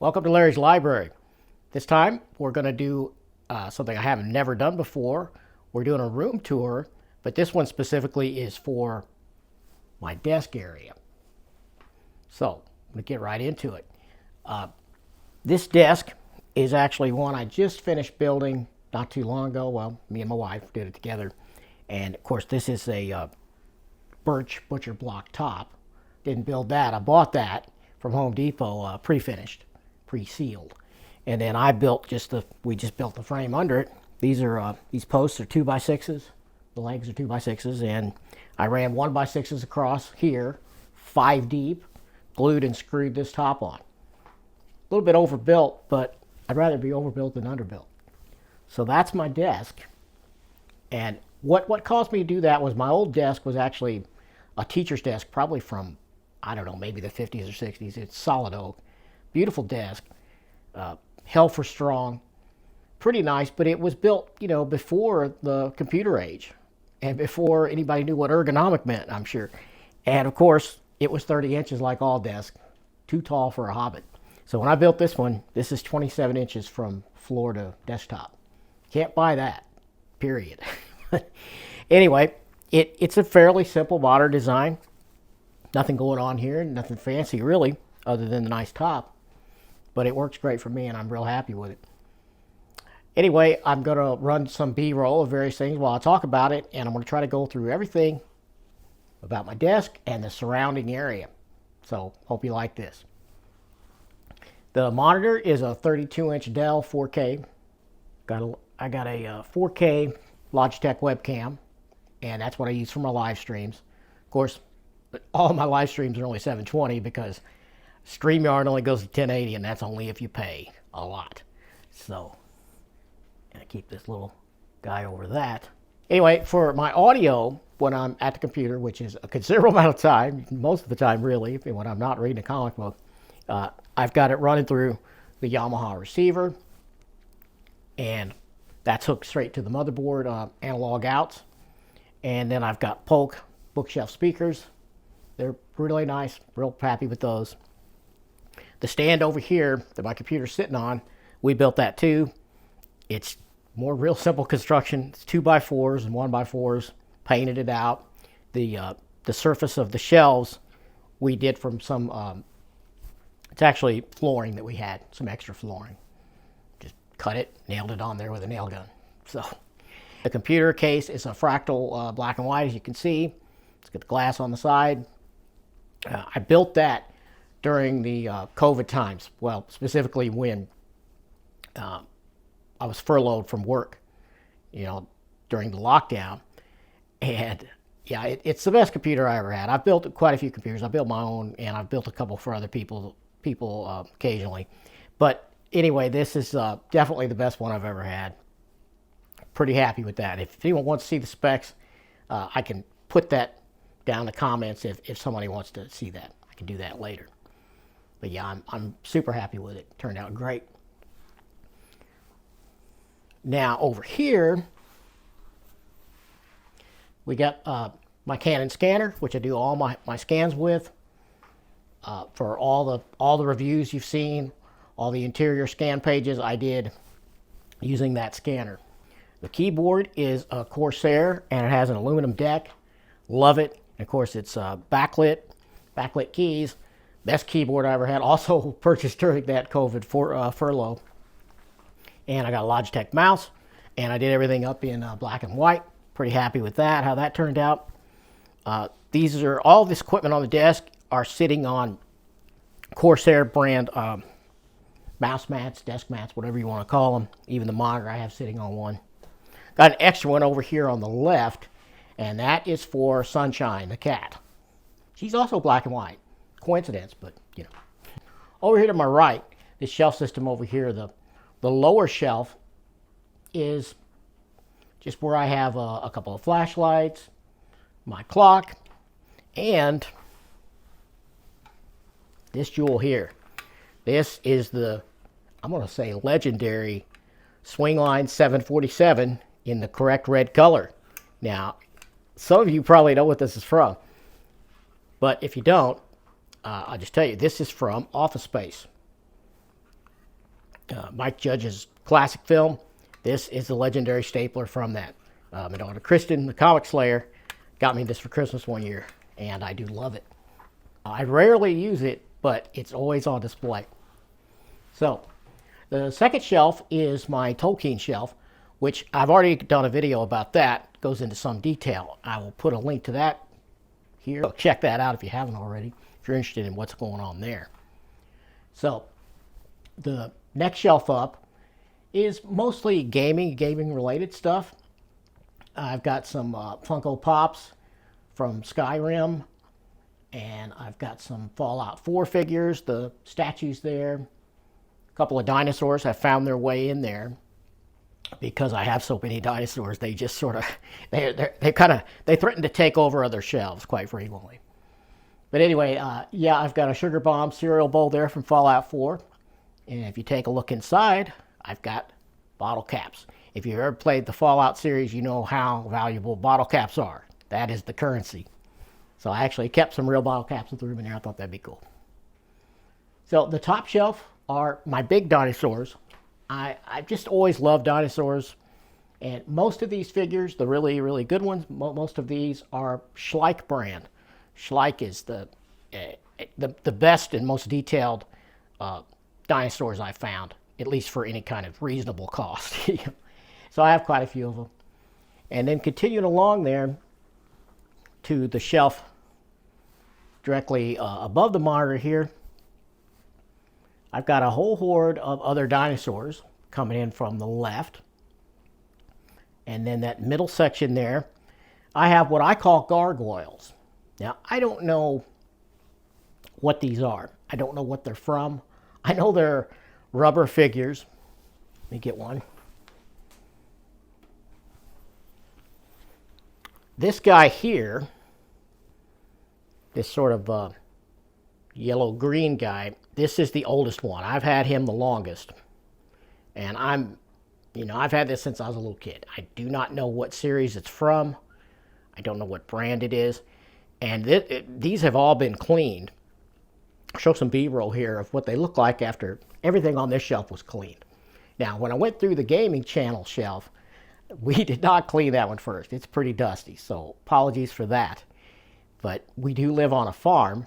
Welcome to Larry's Library. This time we're going to do something I have never done before. We're doing a room tour, but this one specifically is for my desk area. So I'm going to get right into it. This desk is actually one I just finished building not too long ago. Well, me and my wife did it together. And of course, this is a birch butcher block top. Didn't build that. I bought that from Home Depot pre-finished, pre-sealed. And then we just built the frame under it. These posts are 2x6s. The legs are 2x6s, and I ran 1x6s across here, 5 deep, glued and screwed this top on. A little bit overbuilt, but I'd rather be overbuilt than underbuilt. So that's my desk. And what caused me to do that was my old desk was actually a teacher's desk, probably from, I don't know, maybe the 50s or 60s. It's solid oak. Beautiful desk. Hell for strong. Pretty nice, but it was built, before the computer age and before anybody knew what ergonomic meant, I'm sure. And of course, it was 30 inches like all desks. Too tall for a hobbit. So when I built this one, this is 27 inches from floor to desktop. Can't buy that, period. Anyway, it's a fairly simple modern design. Nothing going on here, nothing fancy really, other than the nice top. But it works great for me, and I'm real happy with it. Anyway, I'm going to run some B-roll of various things while I talk about it, and I'm going to try to go through everything about my desk and the surrounding area. So, hope you like this. The monitor is a 32-inch Dell 4K. I got a 4K Logitech webcam, and that's what I use for my live streams. Of course, all my live streams are only 720 because StreamYard only goes to 1080, and that's only if you pay a lot. So, and I keep this little guy over that. Anyway, for my audio, when I'm at the computer, which is a considerable amount of time, most of the time really, when I'm not reading a comic book, I've got it running through the Yamaha receiver, and that's hooked straight to the motherboard, analog outs. And then I've got Polk bookshelf speakers. They're really nice, real happy with those. The stand over here that my computer's sitting on, we built that too. It's more real simple construction. It's 2x4s and 1x4s, painted it out. The surface of the shelves we did from some, it's actually flooring that we had, some extra flooring. Just cut it, nailed it on there with a nail gun. So the computer case is a fractal black and white, as you can see. It's got the glass on the side. I built that during the COVID times. Well, specifically when I was furloughed from work, during the lockdown. And yeah, it's the best computer I ever had. I've built quite a few computers. I built my own, and I've built a couple for other people occasionally. But anyway, this is definitely the best one I've ever had. Pretty happy with that. If anyone wants to see the specs, I can put that down in the comments if somebody wants to see that. I can do that later. But yeah, I'm super happy with it. Turned out great. Now over here, we got my Canon scanner, which I do all my scans with. For all the reviews you've seen, all the interior scan pages I did using that scanner. The keyboard is a Corsair, and it has an aluminum deck. Love it. And of course, it's backlit keys. Best keyboard I ever had. Also purchased during that COVID furlough. And I got a Logitech mouse, and I did everything up in black and white. Pretty happy with that, how that turned out. All this equipment on the desk are sitting on Corsair brand mouse mats, desk mats, whatever you want to call them. Even the monitor I have sitting on one. Got an extra one over here on the left, and that is for Sunshine, the cat. She's also black and white. Coincidence, but Over here to my right, this shelf system over here, the lower shelf is just where I have a couple of flashlights, my clock, and this jewel here. This is I'm going to say legendary Swingline 747 in the correct red color. Now, some of you probably know what this is from, but if you don't, I'll just tell you, this is from Office Space. Mike Judge's classic film. This is the legendary stapler from that. My daughter Kristen, the comic slayer, got me this for Christmas one year, and I do love it. I rarely use it, but it's always on display. So, the second shelf is my Tolkien shelf, which I've already done a video about that. It goes into some detail. I will put a link to that here. So check that out if you haven't already, if you're interested in what's going on there. So, the next shelf up is mostly gaming related stuff. I've got some Funko Pops from Skyrim, and I've got some Fallout 4 figures, the statues there. A couple of dinosaurs have found their way in there. Because I have so many dinosaurs, they just sort of, they threaten to take over other shelves quite frequently. But anyway, yeah, I've got a Sugar Bomb cereal bowl there from Fallout 4. And if you take a look inside, I've got bottle caps. If you've ever played the Fallout series, you know how valuable bottle caps are. That is the currency. So I actually kept some real bottle caps and threw them in there. I thought that'd be cool. So the top shelf are my big dinosaurs. I just always loved dinosaurs, and most of these figures, the really, really good ones, most of these are Schleich brand. Schleich is the best and most detailed dinosaurs I've found, at least for any kind of reasonable cost. So I have quite a few of them. And then continuing along there to the shelf directly above the monitor here, I've got a whole horde of other dinosaurs coming in from the left. And then that middle section there, I have what I call gargoyles. Now, I don't know what these are. I don't know what they're from. I know they're rubber figures. Let me get one. This guy here, this sort of yellow-green guy, this is the oldest one. I've had him the longest. And I've had this since I was a little kid. I do not know what series it's from. I don't know what brand it is. And these have all been cleaned. I'll show some B-roll here of what they look like after everything on this shelf was cleaned. Now, when I went through the gaming channel shelf, we did not clean that one first. It's pretty dusty, so apologies for that. But we do live on a farm.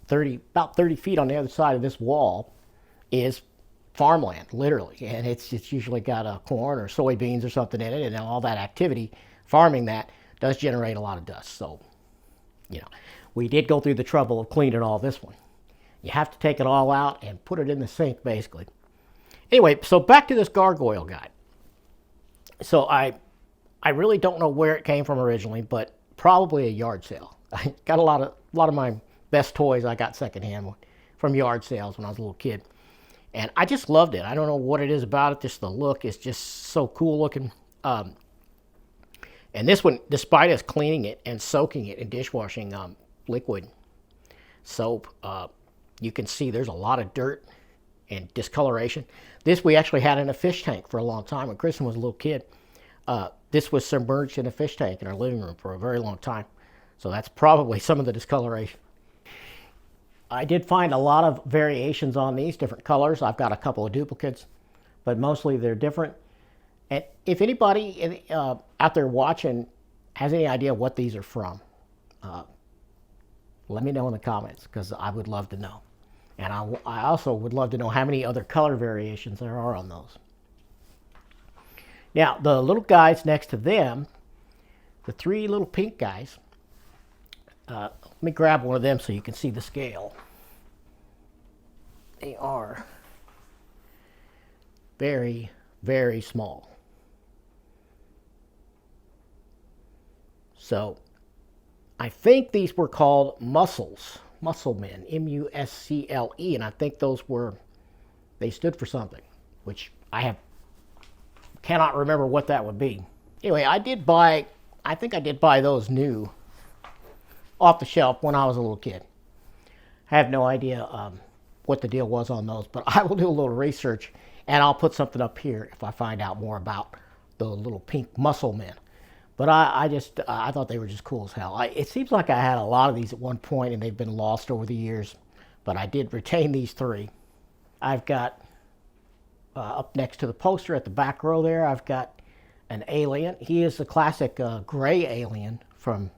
About 30 feet on the other side of this wall is farmland, literally. And it's usually got a corn or soybeans or something in it, and all that activity, farming that, does generate a lot of dust. So, we did go through the trouble of cleaning all this one. You have to take it all out and put it in the sink, basically. Anyway, so back to this gargoyle guy. So I really don't know where it came from originally, but probably a yard sale. I got a lot of my best toys I got secondhand from yard sales when I was a little kid. And I just loved it. I don't know what it is about it. Just the look is just so cool looking. And this one, despite us cleaning it and soaking it in dishwashing liquid soap, you can see there's a lot of dirt and discoloration. This we actually had in a fish tank for a long time. When Kristen was a little kid, this was submerged in a fish tank in our living room for a very long time. So that's probably some of the discoloration. I did find a lot of variations on these, different colors. I've got a couple of duplicates, but mostly they're different. And if anybody out there watching has any idea what these are from, let me know in the comments, because I would love to know. And I also would love to know how many other color variations there are on those. Now, the little guys next to them, the three little pink guys, let me grab one of them so you can see the scale. They are very, very small. So, I think these were called mussels, musclemen, M-U-S-C-L-E, and I think they stood for something, which cannot remember what that would be. Anyway, I think I did buy those new off the shelf when I was a little kid. I have no idea what the deal was on those, but I will do a little research, and I'll put something up here if I find out more about the little pink muscle men. But I thought they were just cool as hell. It seems like I had a lot of these at one point, and they've been lost over the years, but I did retain these three. I've got up next to the poster at the back row there, I've got an alien. He is the classic gray alien from,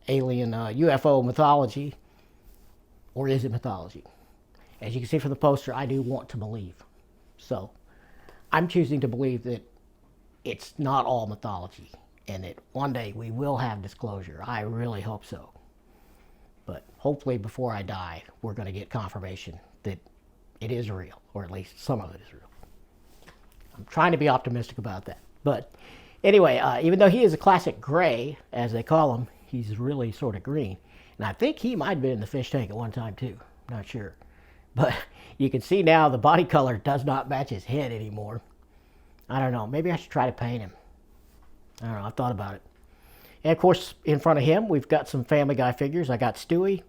alien UFO mythology. Or is it mythology? As you can see from the poster, I do want to believe. So I'm choosing to believe that it's not all mythology and that one day we will have disclosure. I really hope so. But hopefully before I die, we're going to get confirmation that it is real, or at least some of it is real. I'm trying to be optimistic about that. But anyway, even though he is a classic gray, as they call him, he's really sort of green. And I think he might have been in the fish tank at one time too. I'm not sure. But you can see now the body color does not match his head anymore. I don't know. Maybe I should try to paint him. I don't know. I've thought about it. And of course, in front of him, we've got some Family Guy figures. I got Stewie,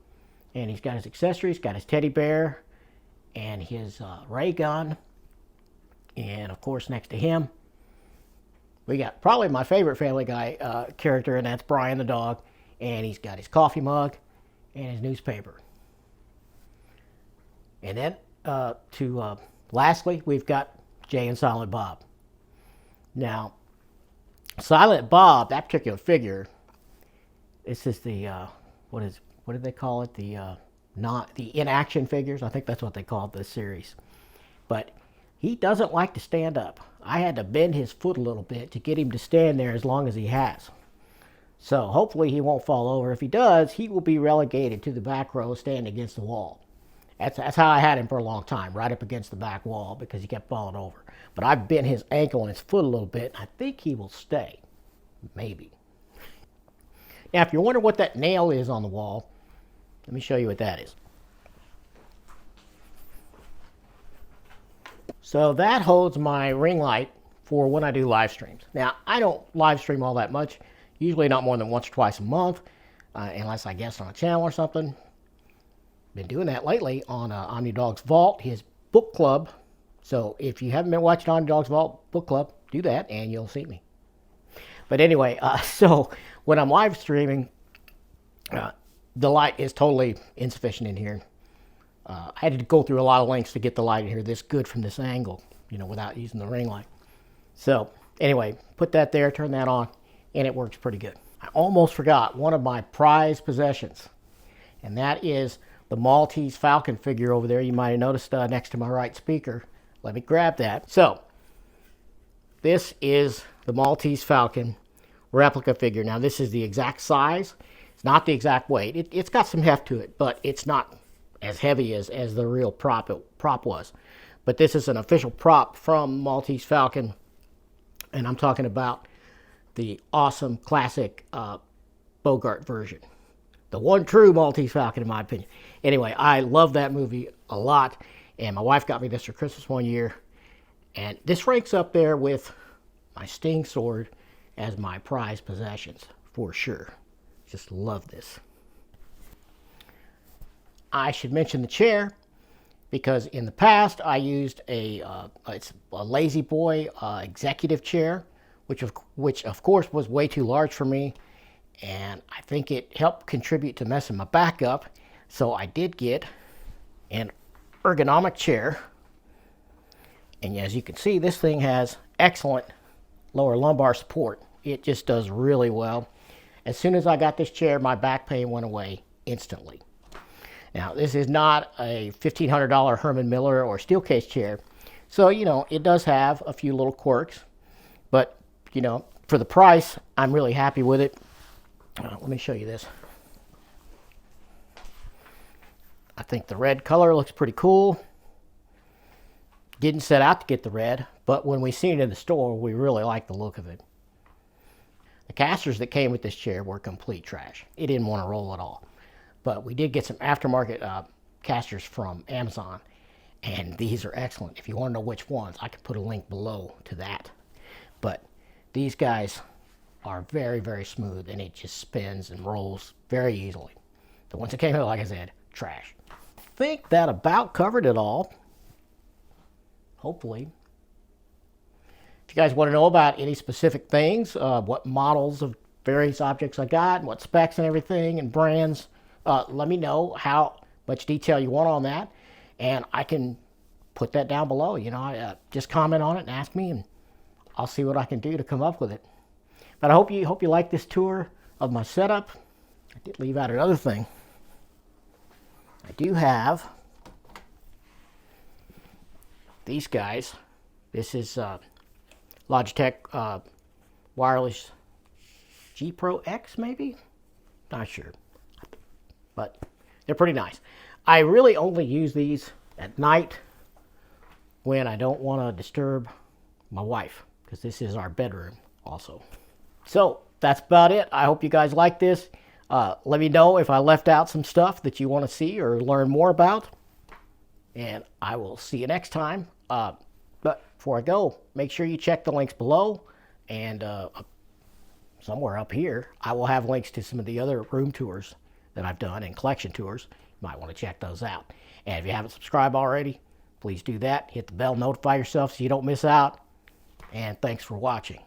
and he's got his accessories, got his teddy bear, and his ray gun. And of course, next to him, we got probably my favorite Family Guy character, and that's Brian the dog. And he's got his coffee mug and his newspaper. And then, lastly, we've got Jay and Silent Bob. Now, Silent Bob, that particular figure, this is the, what did they call it? The in-action figures. I think that's what they called this series. But he doesn't like to stand up. I had to bend his foot a little bit to get him to stand there as long as he has. So hopefully he won't fall over. If he does, he will be relegated to the back row, standing against the wall. That's how I had him for a long time, right up against the back wall, because he kept falling over. But I bent his ankle and his foot a little bit, and I think he will stay. Maybe. Now, if you're wondering what that nail is on the wall, let me show you what that is. So that holds my ring light for when I do live streams. Now, I don't live stream all that much, usually not more than once or twice a month, unless I guest on a channel or something. Been doing that lately on OmniDog's Vault, his book club. So if you haven't been watching OmniDog's Vault book club, do that and you'll see me. But anyway, so when I'm live streaming, the light is totally insufficient in here. I had to go through a lot of lengths to get the light in here this good from this angle, without using the ring light. So anyway, put that there, turn that on, and it works pretty good. I almost forgot one of my prized possessions, and that is the Maltese Falcon figure over there. You might have noticed next to my right speaker. Let me grab that. So this is the Maltese Falcon replica figure. Now this is the exact size. It's not the exact weight. It's got some heft to it, but it's not as heavy as the real prop was. But this is an official prop from Maltese Falcon, and I'm talking about the awesome classic Bogart version. The one true Maltese Falcon, in my opinion. Anyway, I love that movie a lot, and my wife got me this for Christmas one year, and this ranks up there with my Sting sword as my prized possessions, for sure. Just love this. I should mention the chair, because in the past I used it's a Lazy Boy executive chair, which of course was way too large for me, and I think it helped contribute to messing my back up. So I did get an ergonomic chair, and as you can see, this thing has excellent lower lumbar support. It just does really well. As soon as I got this chair, my back pain went away instantly. Now, this is not a $1,500 Herman Miller or Steelcase chair, so it does have a few little quirks, but for the price, I'm really happy with it. Let me show you this. I think the red color looks pretty cool. Didn't set out to get the red, but when we seen it in the store, we really liked the look of it. The casters that came with this chair were complete trash. It didn't want to roll at all. But we did get some aftermarket casters from Amazon, and these are excellent. If you want to know which ones, I could put a link below to that. But these guys are very, very smooth, and it just spins and rolls very easily. The ones that came out, like I said, trash. I think that about covered it all. Hopefully. If you guys want to know about any specific things, what models of various objects I got, and what specs and everything, and brands, let me know how much detail you want on that, and I can put that down below. You know, just comment on it and ask me, and I'll see what I can do to come up with it. But I hope you like this tour of my setup. I did leave out another thing. I do have these guys. This is Logitech wireless G Pro X, maybe? Not sure. But they're pretty nice. I really only use these at night when I don't want to disturb my wife, because this is our bedroom also. So that's about it. I hope you guys like this. Let me know if I left out some stuff that you want to see or learn more about. And I will see you next time. But before I go, make sure you check the links below. And somewhere up here, I will have links to some of the other room tours that I've done and collection tours. You might want to check those out. And if you haven't subscribed already, please do that. Hit the bell, notify yourself so you don't miss out. And thanks for watching.